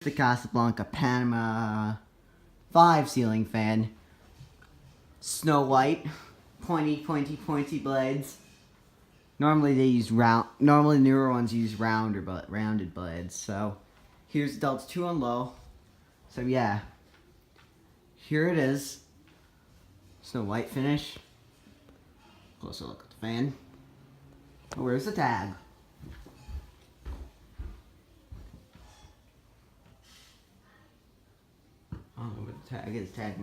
The Casablanca Panama 5 ceiling fan. Snow White, pointy blades. Normally they use normally newer ones use rounded blades. So here's Delta 2 on low. So yeah, here it is. Snow White finish. Closer look at the fan. Where's the tag? I don't know what the tag is. Tag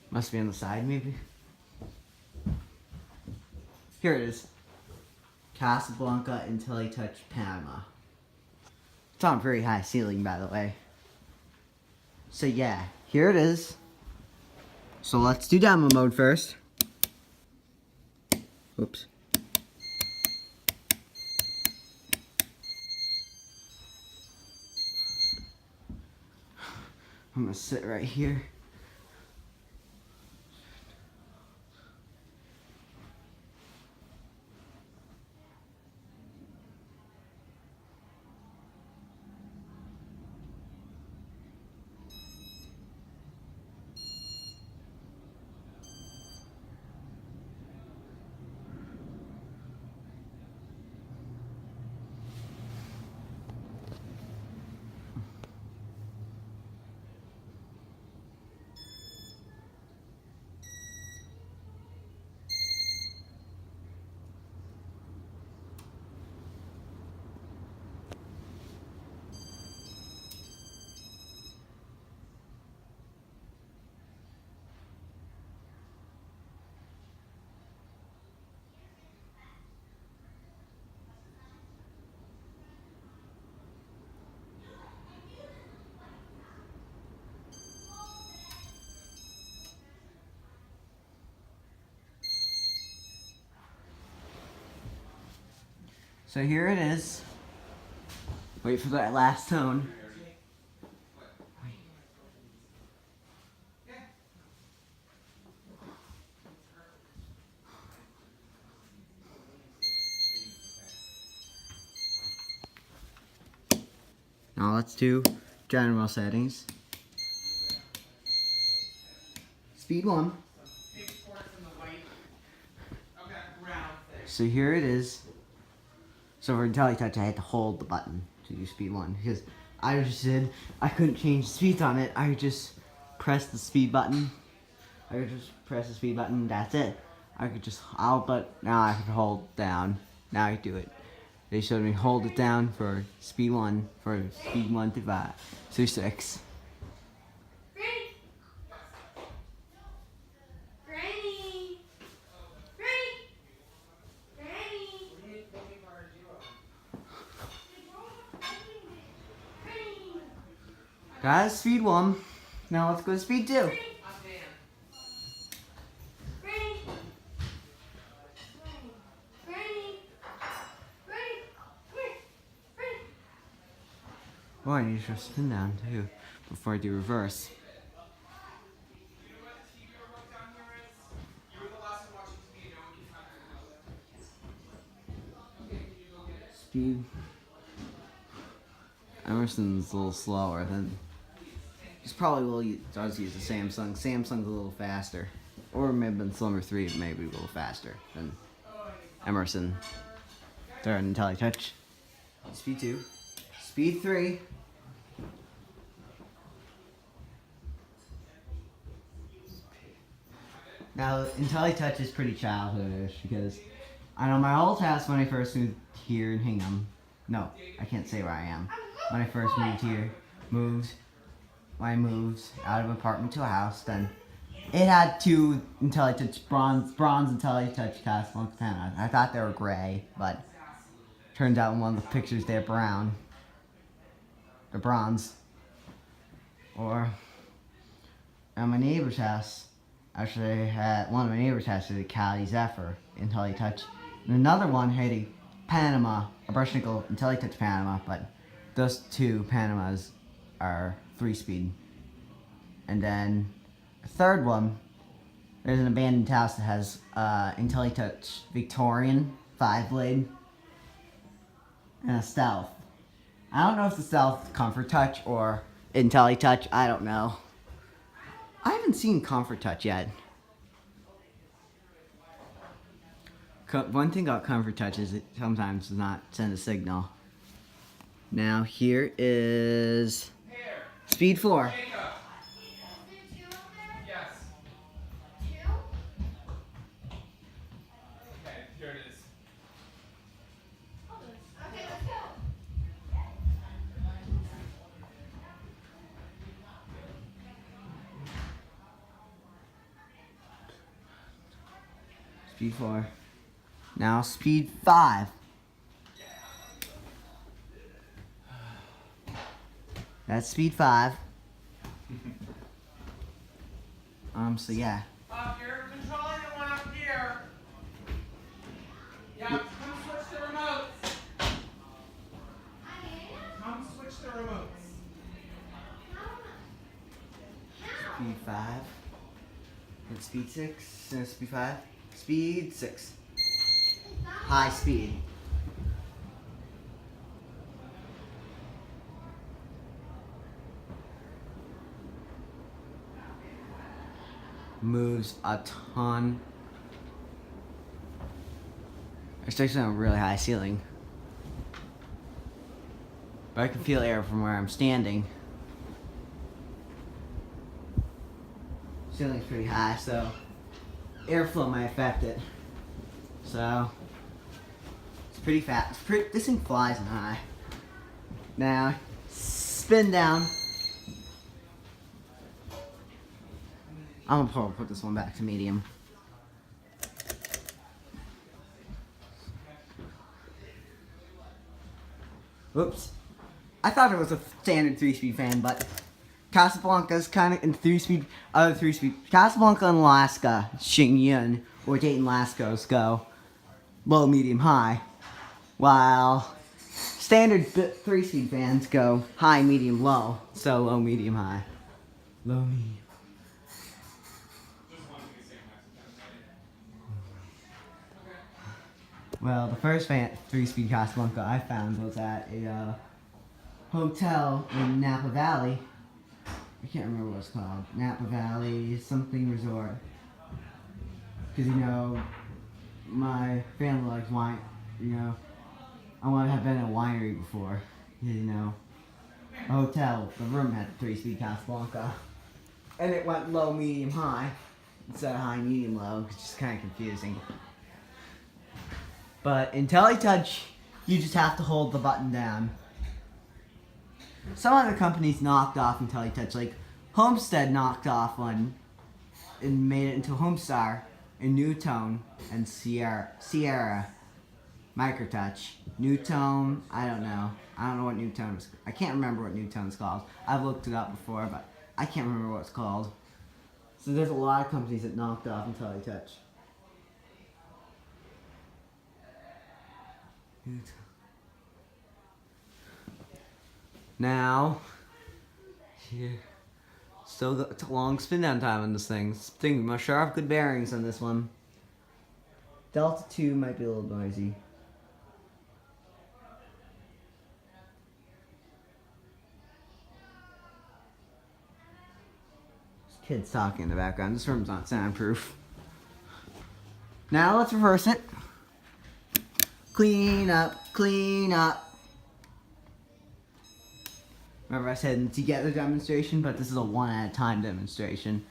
must be on the side, maybe. Here it is. Casablanca IntelliTouch Panama. It's on a very high ceiling, by the way. So yeah, here it is. So let's do demo mode first. Oops. I'm gonna sit right here. So here it is. Wait for that last tone. Now let's do general settings. Speed 1. So here it is. So for IntelliTouch, I had to hold the button to do speed 1 because I couldn't change the speeds on it. I just press the speed button. That's it. But now I can hold down. Now I do it. They showed me hold it down for speed 1 to 5 through 6. Guys, speed 1. Now let's go to speed 2. Oh, I need to spin down too before I do reverse. Speed. Emerson's a little slower than. He's probably does use the Samsung. Samsung's a little faster. Or maybe Slimmer 3 maybe a little faster than Emerson. They're an IntelliTouch. Speed 2. Speed 3. Now, IntelliTouch is pretty childhoodish because I know my old house when I first moved here in Hingham. No, I can't say where I am. When I first moved here, when I moved out of an apartment to a house, then it had 2 IntelliTouch bronze IntelliTouch Casablanca Panama. I thought they were gray, but turns out in one of the pictures they're brown. They're bronze. Or at my neighbor's house, actually had one of my neighbor's houses had a Cali Zephyr IntelliTouch, and another one had a Panama, a brush nickel IntelliTouch Panama, but those 2 Panamas are 3-speed. And then a third one, there's an abandoned house that has IntelliTouch Victorian 5-blade and a Stealth. I don't know if the Stealth Comfort Touch or IntelliTouch. I don't know. I haven't seen Comfort Touch yet. One thing about Comfort Touch is it sometimes does not send a signal. Now here is Speed 4. Speed 4. Now Speed 5. That's Speed 5. So yeah. You're controlling the one up here. Yeah, come switch the remotes. Come switch the remotes. Speed 5. And Speed 6. And Speed 5. Speed 6. High speed. Moves a ton. Especially on a really high ceiling. But I can feel air from where I'm standing. Ceiling's pretty high, so airflow might affect it. So it's pretty fast. This thing flies in high. Now spin down. I'm gonna put this one back to medium. Whoops. I thought it was a standard 3-speed fan, but Casablanca's kind of in 3-speed, other 3-speed. Casablanca and Alaska, Xingyun, or Dayton Lascos go low, medium, high, while standard 3-speed fans go high, medium, low. So low, medium, high. Low, medium. Well, the first 3-speed Casablanca I found was at a hotel in Napa Valley. I can't remember what it's called. Napa Valley something resort. Because, you know, my family likes wine. You know, I want to have been in a winery before. You know, a hotel, the room had the 3-speed Casablanca. And it went low, medium, high. Instead of high, medium, low. It's just kind of confusing. But IntelliTouch, you just have to hold the button down. Some other companies knocked off IntelliTouch, like Homestead knocked off one and made it into Homestar and Newtone and Sierra Microtouch. Newtone, I don't know. I don't know what Newtone is. I can't remember what Newtone's called. I've looked it up before, but I can't remember what it's called. So there's a lot of companies that knocked off IntelliTouch. Now, here, still it's a long spin down time on this thing. We must sure have good bearings on this one. Delta 2 might be a little noisy. There's kids talking in the background. This room's not soundproof. Now let's reverse it. Clean up, clean up. Remember I said together demonstration, but this is a one at a time demonstration.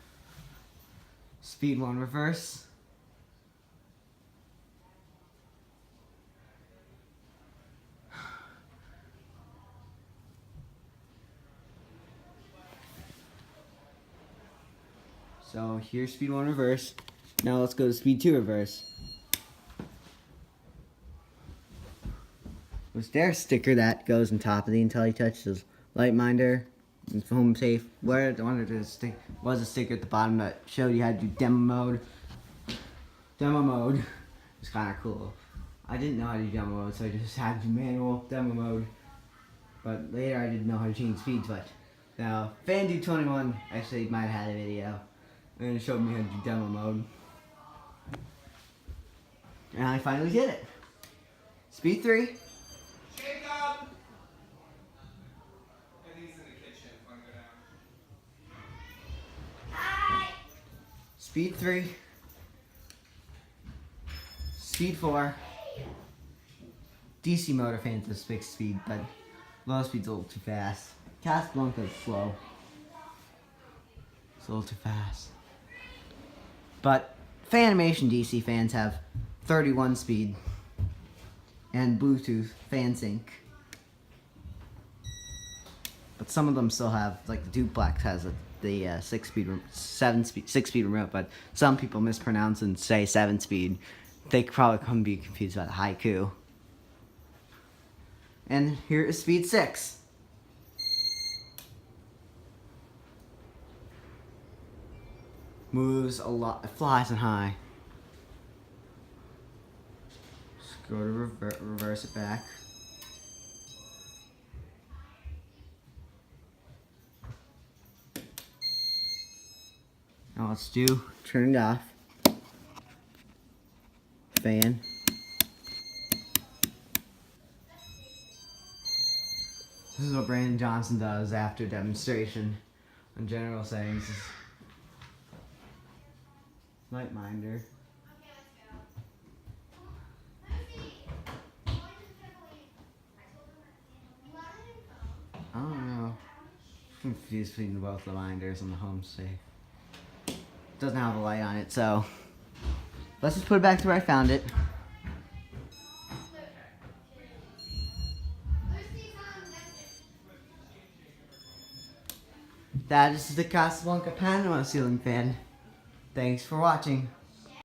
Speed 1 reverse. So here's speed 1 reverse. Now let's go to speed 2 reverse. Was there a sticker that goes on top of the IntelliTouch? Says Light Minder, Home Safe. Where I wonder if there was a sticker at the bottom that showed you how to do demo mode. Demo mode was kind of cool. I didn't know how to do demo mode, so I just had to do manual demo mode. But later I didn't know how to change speeds. But now FanDude21 actually might have had a video and it showed me how to do demo mode. And I finally did it. Speed 3. Jacob! Speed 3. Speed 4. DC motor fans is fixed speed, but low speed's a little too fast. Casablanca is slow. It's a little too fast. But Fanimation DC fans have 31 speed and Bluetooth fan sync. But some of them still have, like the Duplex has the 6-speed remote, but some people mispronounce and say 7-speed. They probably couldn't be confused by the Haiku. And here is speed 6. Moves a lot, flies and high. Just go to reverse it back. Now let's turn it off. Fan. This is what Brandon Johnson does after demonstration on general settings. Light minder. I don't know. I'm confused between both the minders and the home safe. Doesn't have a light on it, so let's just put it back to where I found it. That is the Casablanca Panama ceiling fan. Thanks for watching.